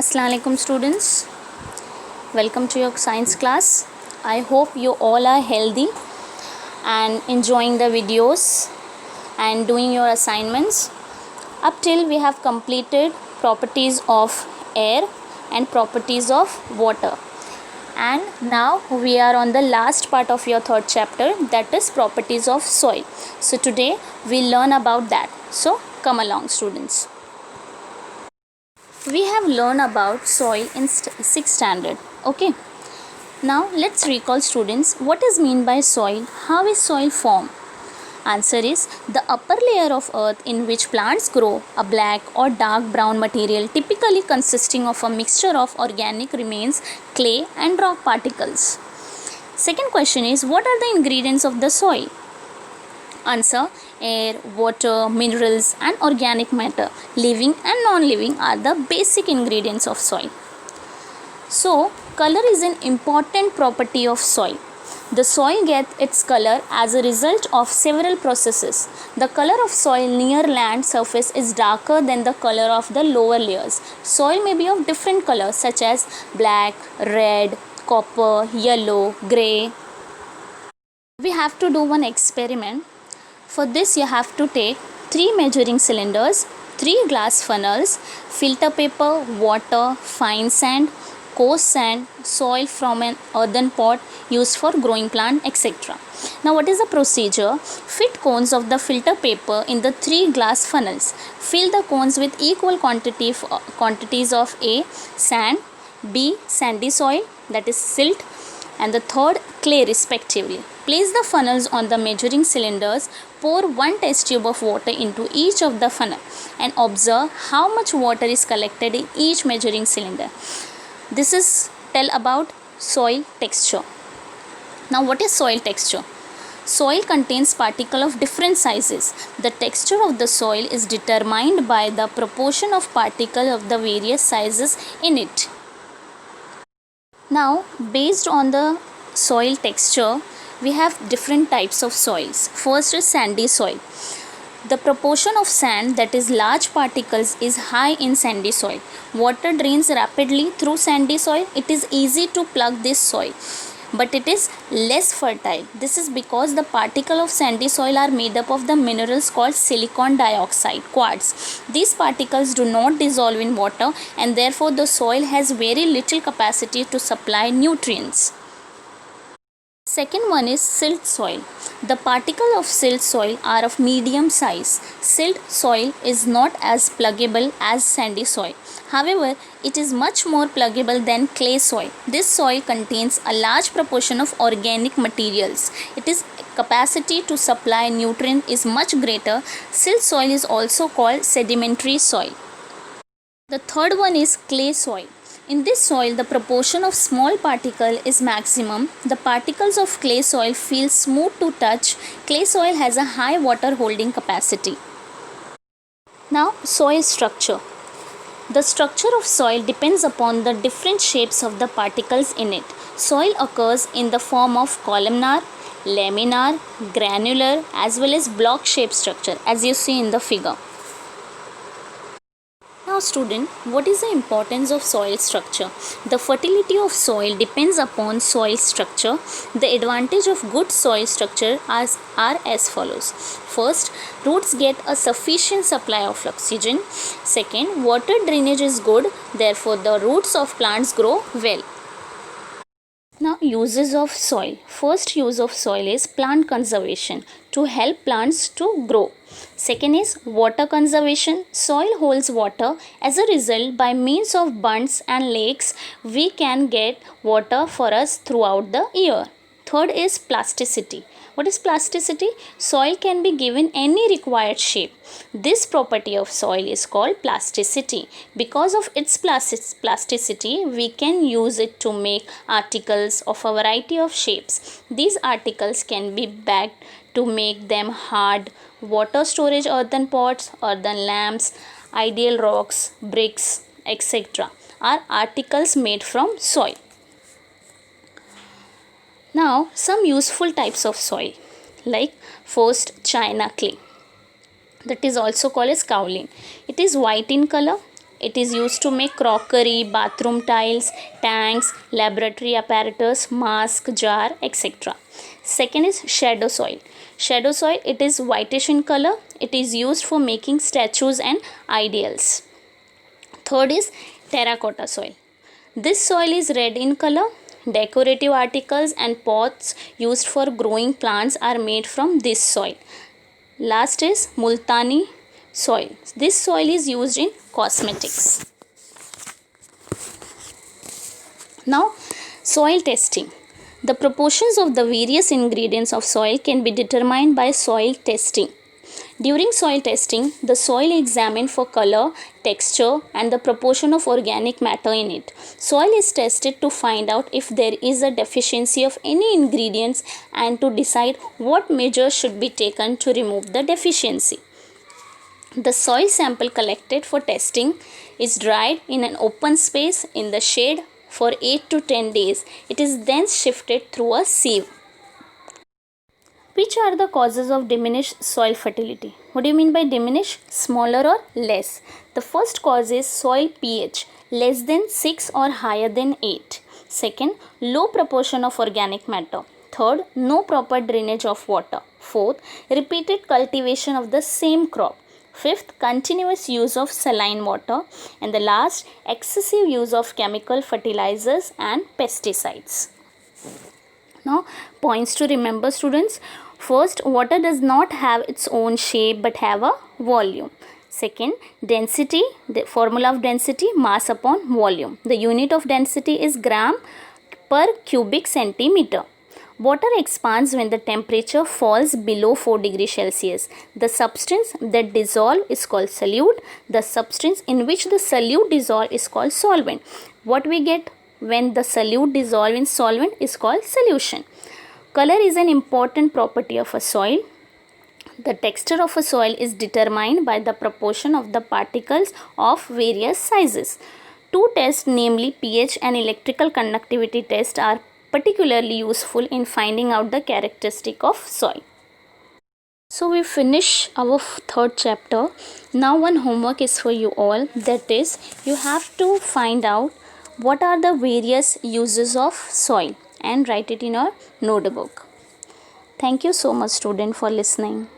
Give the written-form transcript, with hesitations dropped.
Assalamu alaikum students, welcome to your science class. I hope you all are healthy and enjoying the videos and doing your assignments. Up till we have completed properties of air and properties of water, and now we are on the last part of your third chapter, that is properties of soil. So today we learn about that. So come along students. We have learned about soil in 6th standard. Okay, now let's recall students, what is mean by soil? How is soil formed? Answer is the upper layer of earth in which plants grow, a black or dark brown material typically consisting of a mixture of organic remains, clay and rock particles. Second question is, what are the ingredients of the soil? Answer: air, water, minerals and organic matter, living and non-living, are the basic ingredients of soil. So, color is an important property of soil. The soil gets its color as a result of several processes. The color of soil near land surface is darker than the color of the lower layers. Soil may be of different colors such as black, red, copper, yellow, grey. We have to do one experiment. For this you have to take 3 measuring cylinders, 3 glass funnels, filter paper, water, fine sand, coarse sand, soil from an earthen pot used for growing plant, etc. Now what is the procedure? Fit cones of the filter paper in the 3 glass funnels. Fill the cones with equal quantities of A. Sand, B. Sandy soil, that is silt, and the third clay respectively. Place the funnels on the measuring cylinders, pour 1 test tube of water into each of the funnel and observe how much water is collected in each measuring cylinder. This is tell about soil texture. Now what is soil texture? Soil contains particles of different sizes. The texture of the soil is determined by the proportion of particles of the various sizes in it. Now, based on the soil texture, we have different types of soils. First is sandy soil. The proportion of sand, that is large particles, is high in sandy soil. Water drains rapidly through sandy soil. It is easy to plug this soil, but it is less fertile. This is because the particles of sandy soil are made up of the minerals called silicon dioxide, quartz. These particles do not dissolve in water and therefore the soil has very little capacity to supply nutrients. Second one is silt soil. The particles of silt soil are of medium size. Silt soil is not as pluggable as sandy soil. However, it is much more pluggable than clay soil. This soil contains a large proportion of organic materials. Its capacity to supply nutrient is much greater. Silt soil is also called sedimentary soil. The third one is clay soil. In this soil, the proportion of small particle is maximum. The particles of clay soil feel smooth to touch. Clay soil has a high water holding capacity. Now, soil structure. The structure of soil depends upon the different shapes of the particles in it. Soil occurs in the form of columnar, laminar, granular as well as block shaped structure, as you see in the figure. Now student, what is the importance of soil structure? The fertility of soil depends upon soil structure. The advantage of good soil structure are as follows. First, roots get a sufficient supply of oxygen. Second, water drainage is good, therefore the roots of plants grow well. Now uses of soil. First use of soil is plant conservation, to help plants to grow. Second is water conservation. Soil holds water. As a result, by means of bunds and lakes, we can get water for us throughout the year. Third is plasticity. What is plasticity? Soil can be given any required shape. This property of soil is called plasticity. Because of its plasticity, we can use it to make articles of a variety of shapes. These articles can be bagged to make them hard, water storage earthen pots, earthen lamps, ideal rocks, bricks, etc. are articles made from soil. Now, some useful types of soil, like first, china clay, that is also called as kaolin. It is white in color, It is used to make crockery, bathroom tiles, tanks, laboratory apparatus, mask, jar, etc. Second is shadow soil. Shadow soil, it is whitish in color. It is used for making statues and ideals. Third is terracotta soil. This soil is red in color. Decorative articles and pots used for growing plants are made from this soil. Last is multani soil. This soil is used in cosmetics. Now, soil testing. The proportions of the various ingredients of soil can be determined by soil testing. During soil testing, the soil is examined for color, texture, and the proportion of organic matter in it. Soil is tested to find out if there is a deficiency of any ingredients and to decide what measures should be taken to remove the deficiency. The soil sample collected for testing is dried in an open space in the shade for 8 to 10 days. It is then shifted through a sieve. Which are the causes of diminished soil fertility? What do you mean by diminish? Smaller or less? The first cause is soil pH less than 6 or higher than 8. Second, low proportion of organic matter. Third, no proper drainage of water. Fourth, repeated cultivation of the same crop. Fifth, continuous use of saline water. And the last, excessive use of chemical fertilizers and pesticides. Now, points to remember, students. First, water does not have its own shape but have a volume. Second, density, the formula of density, mass upon volume. The unit of density is gram per cubic centimeter. Water expands when the temperature falls below 4 degrees Celsius. The substance that dissolves is called solute. The substance in which the solute dissolves is called solvent. What we get when the solute dissolves in solvent is called solution. Color is an important property of a soil. The texture of a soil is determined by the proportion of the particles of various sizes. Two tests, namely pH and electrical conductivity test, are particularly useful in finding out the characteristic of soil. So we finish our third chapter. Now one homework is for you all, that is, you have to find out what are the various uses of soil and write it in your notebook. Thank you so much, student, for listening.